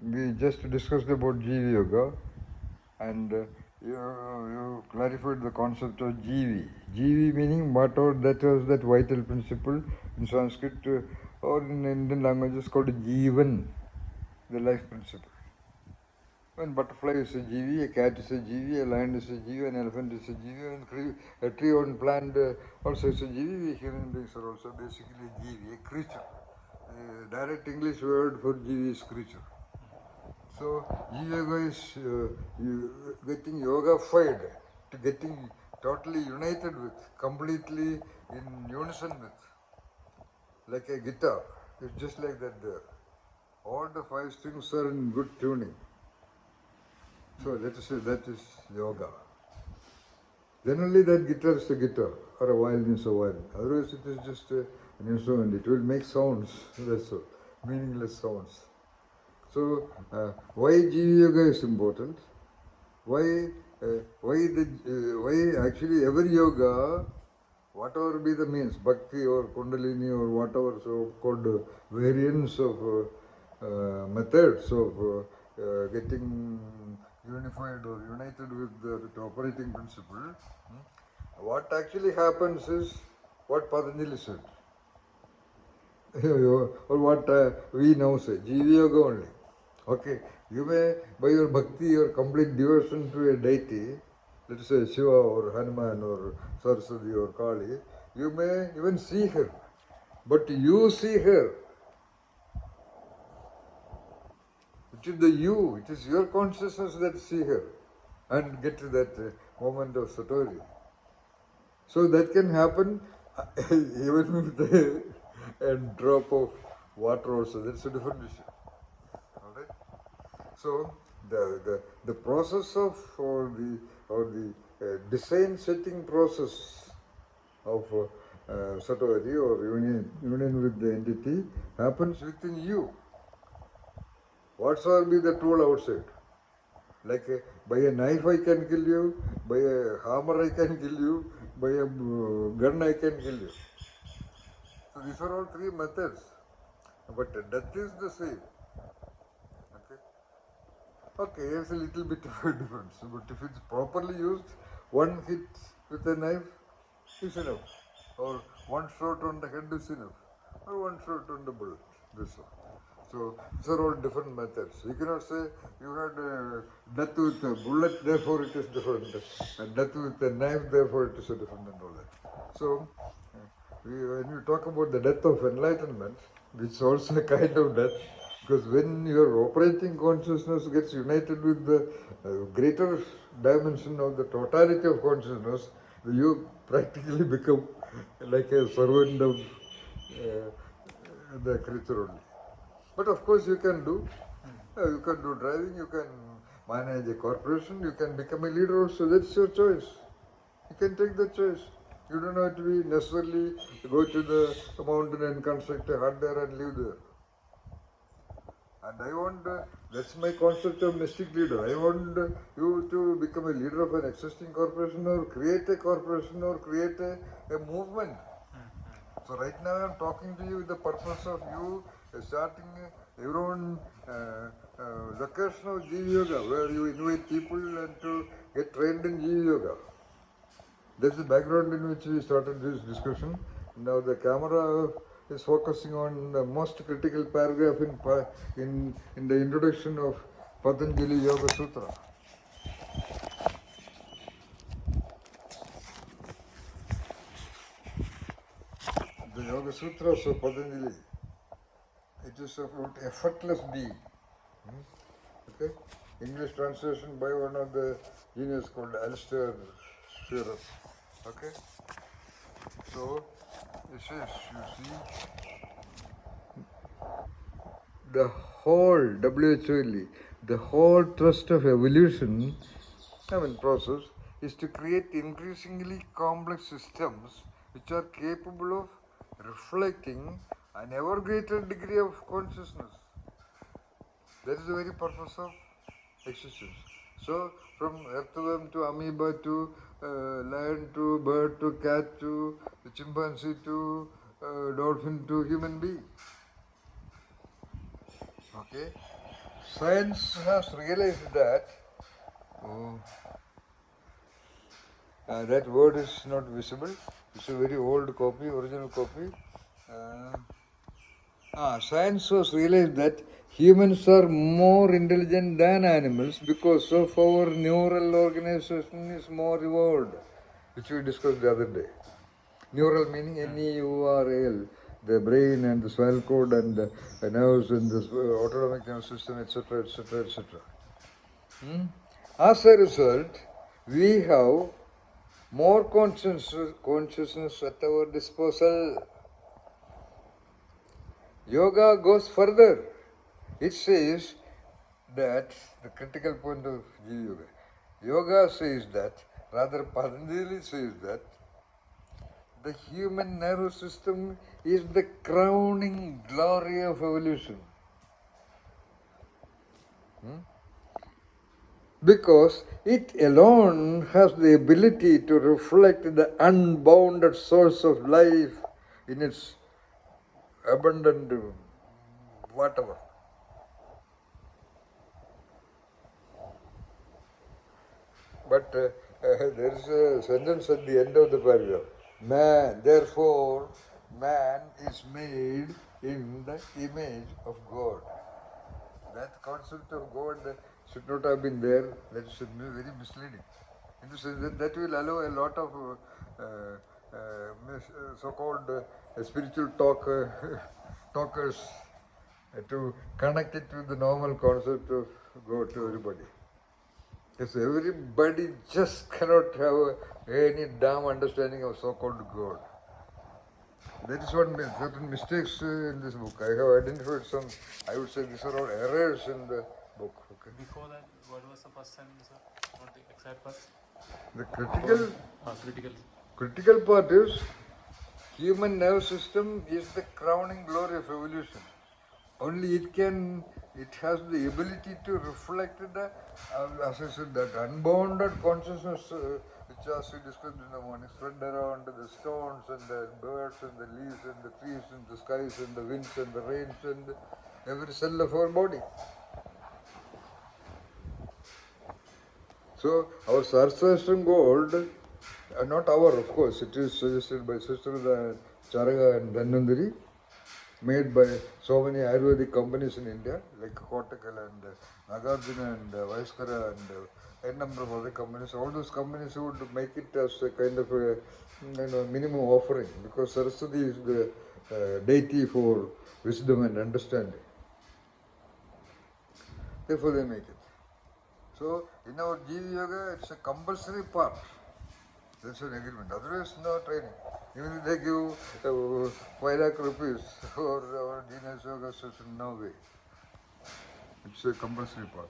We just discussed about Jeevi-Yoga, and you clarified the concept of Jeevi. Jeevi meaning whatever that was that vital principle in Sanskrit or in Indian languages called Jeevan, the life principle. When butterfly is a Jeevi, a cat is a Jeevi, a lion is a Jeevi, an elephant is a Jeevi, and a tree or plant also is a Jeevi. We human beings are also basically a Jeevi, a creature. Direct English word for Jeevi is creature. So Jeevi-Yoga is getting yoga-fied, to getting totally united with, completely in unison with, like a guitar. It's just like that there. All the 5 strings are in good tuning. So let us say that is yoga. Generally that guitar is a guitar, or a violin is a violin. Otherwise it is just an instrument. It will make sounds, that's all, meaningless sounds. So why Jeevi-Yoga is important? Why actually every yoga, whatever be the means, bhakti or kundalini or whatever so-called variants of methods of getting unified or united with the operating principle, what actually happens is what Patanjali said, or what we now say, Jeevi-Yoga only. Okay, you may, by your bhakti or complete devotion to a deity, let's say Shiva or Hanuman or Saraswati or Kali, you may even see her, but you see her. It is the you, it is your consciousness that see her and get to that moment of satori. So that can happen even with a drop of water also. That's a different issue. All right. So the process of or the design setting process of satori or union with the entity happens within you. Whatsoever be the tool outside. Like by a knife I can kill you, by a hammer I can kill you, by a gun I can kill you. So these are all 3 methods. But death is the same. Okay, there's a little bit of a difference. But if it's properly used, one hit with a knife is enough. Or one shot on the head is enough. Or one shot on the bullet. This one. So these are all different methods. You cannot say you had death with a bullet, therefore it is different. And death with a knife, therefore it is different and all that. So when you talk about the death of enlightenment, which is also a kind of death, because when your operating consciousness gets united with the greater dimension of the totality of consciousness, you practically become like a servant of the creature only. But of course you can do driving, you can manage a corporation, you can become a leader also, that's your choice. You can take the choice. You don't have to be necessarily go to the mountain and construct a hut there and live there. And I want, that's my concept of mystic leader. I want you to become a leader of an existing corporation or create a corporation or create a movement. So right now I am talking to you with the purpose of you starting your own location of Jeevi-Yoga, where you invite people and to get trained in Jeevi-Yoga. That's the background in which we started this discussion. Now the camera is focusing on the most critical paragraph in the introduction of Patanjali Yoga Sutra. The Yoga Sutras of Patanjali. It is about effortless being. Okay? English translation by one of the genius called Alistair Shearer. Okay? So, it says, you see, the whole, WHOL, the whole thrust of evolution, process, is to create increasingly complex systems which are capable of reflecting an ever greater degree of consciousness. That is the very purpose of existence. So, from earthworm to amoeba to lion to bird to cat to chimpanzee to dolphin to human being. Okay? Science has realized that that word is not visible. It's a very old copy, original copy. Science has realized that humans are more intelligent than animals because of our neural organization is more evolved, which we discussed the other day. Neural meaning N-E-U-R-A-L, the brain and the spinal cord and the nerves and the autonomic nervous system, etc., etc., etc. As a result, we have more consciousness at our disposal. Yoga goes further. It says that the critical point of Jeevi-Yoga. Yoga says that, rather Patanjali says that, the human nervous system is the crowning glory of evolution. Because it alone has the ability to reflect the unbounded source of life in its abundant whatever. But there is a sentence at the end of the paragraph. Therefore, man is made in the image of God. That concept of God should not have been there. That should be very misleading. In the sense that will allow a lot of so-called spiritual talkers to connect it with the normal concept of God to everybody. Yes, everybody just cannot have any damn understanding of so-called God. That is what certain mistakes in this book. I have identified some, I would say these are all errors in the book. Okay. Before that, what was the first sentence, sir? Not the exact part. The critical part is human nervous system is the crowning glory of evolution. Only it has the ability to reflect the, as I said, that unbounded consciousness which, as we discussed in the morning, spread around the stones and the birds and the leaves and the trees and the skies and the winds and the rains and every cell of our body. So our Saraswastam gold, not our, of course, it is suggested by Sister Charaga and Dhanvantari, made by so many Ayurvedic companies in India, like Kottakkal and Nagarjuna and Vaiskara and a number of other companies. All those companies would make it as a kind of a minimum offering, because Saraswati is the deity for wisdom and understanding. Therefore they make it. So in our Jeevi-Yoga, it's a compulsory part. That's an agreement. Otherwise, no training. Even if they give 5 lakh rupees for our Genius Yoga session, no way. It's a compulsory part.